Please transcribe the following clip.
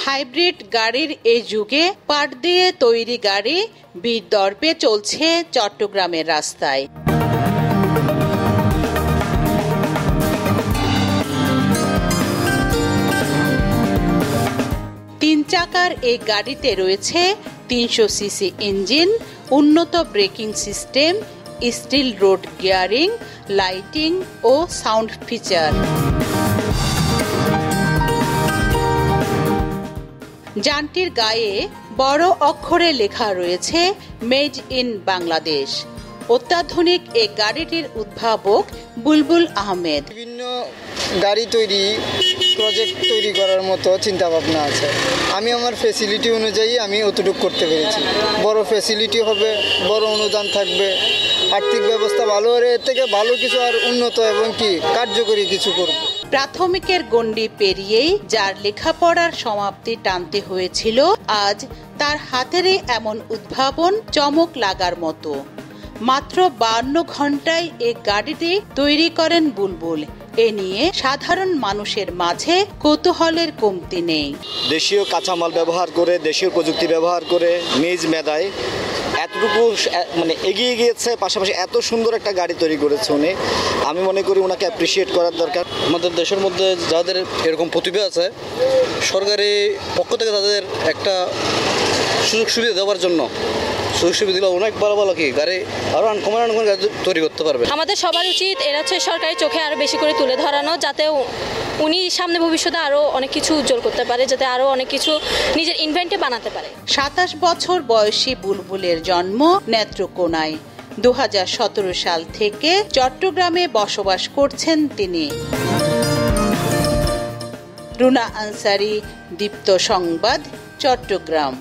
Hybrid গাড়ির এই যুগে পাট দিয়ে তৈরি গাড়ি বিদর্পে চলছে চট্টগ্রামের রাস্তায়। তিন চাকার এই গাড়িতে রয়েছে ৩০০ সিসি ইঞ্জিন, উন্নত braking system, steel road gearing, lighting ও সাউন্ড ফিচার। যানটির গায়ে বড় অক্ষরে লেখা রয়েছে মেড ইন বাংলাদেশ। অত্যাধুনিক এই গাড়িটির উদ্ভাবক বুলবুল আহমেদ। বিভিন্ন গাড়ি তৈরি প্রজেক্ট তৈরি করার মতো চিন্তা ভাবনা আছে। আমি আমার ফ্যাসিলিটি অনুযায়ী আমি অতটুকু করতে পেরেছি। বড় ফ্যাসিলিটি হবে, বড় অনুদান থাকবে, আর্থিক ব্যবস্থা ভালো হলে এর থেকে ভালো কিছু আর উন্নত এবং কি কার্যকরী কিছু করব। প্রাথমিকের গণ্ডি পেরিয়েই যার লেখাপড়ার সমাপ্তি টানতে হয়েছিল, আজ তার হাতেরই এমন উদ্ভাবন চমক লাগার মতো। মাত্র 52 ঘন্টায় এই গাড়িটি তৈরি করেন বুলবুল। এ নিয়ে সাধারণ মানুষের মাঝে কৌতূহলের কমতি নেই। দেশীয় কাঁচামাল ব্যবহার করে, দেশীয় প্রযুক্তি ব্যবহার করে নিজ মেধায় এতটুকু এগিয়ে গিয়েছে, পাশাপাশি এত সুন্দর একটা গাড়ি তৈরি করেছে উনি। আমি মনে করি ওনাকে অ্যাপ্রিসিয়েট করার দরকার। আমাদের দেশের মধ্যে যাদের এরকম প্রতিভা আছে, সরকারি পক্ষ থেকে তাদের একটা সুযোগ সুবিধা দেওয়ার জন্য সুযোগ সুবিধা দিলে অনেক ভালো ভালো কি গাড়ি আরও আনকমন গাড়ি তৈরি করতে পারবে। আমাদের সবার উচিত এরা হচ্ছে সরকারি চোখে আরও বেশি করে তুলে ধরানো, যাতে উনি সামনে ভবিষ্যতে আরও অনেক কিছু উজ্জ্বল করতে পারে, যাতে আরও অনেক কিছু নিজের ইনভেন্টে বানাতে পারে। 27 বছর বয়সী বুলবুলের জন্ম নেত্রকোনায়। 2017 সাল থেকে চট্টগ্রামে বসবাস করছেন তিনি। রুনা আনসারি, দীপ্ত সংবাদ, চট্টগ্রাম।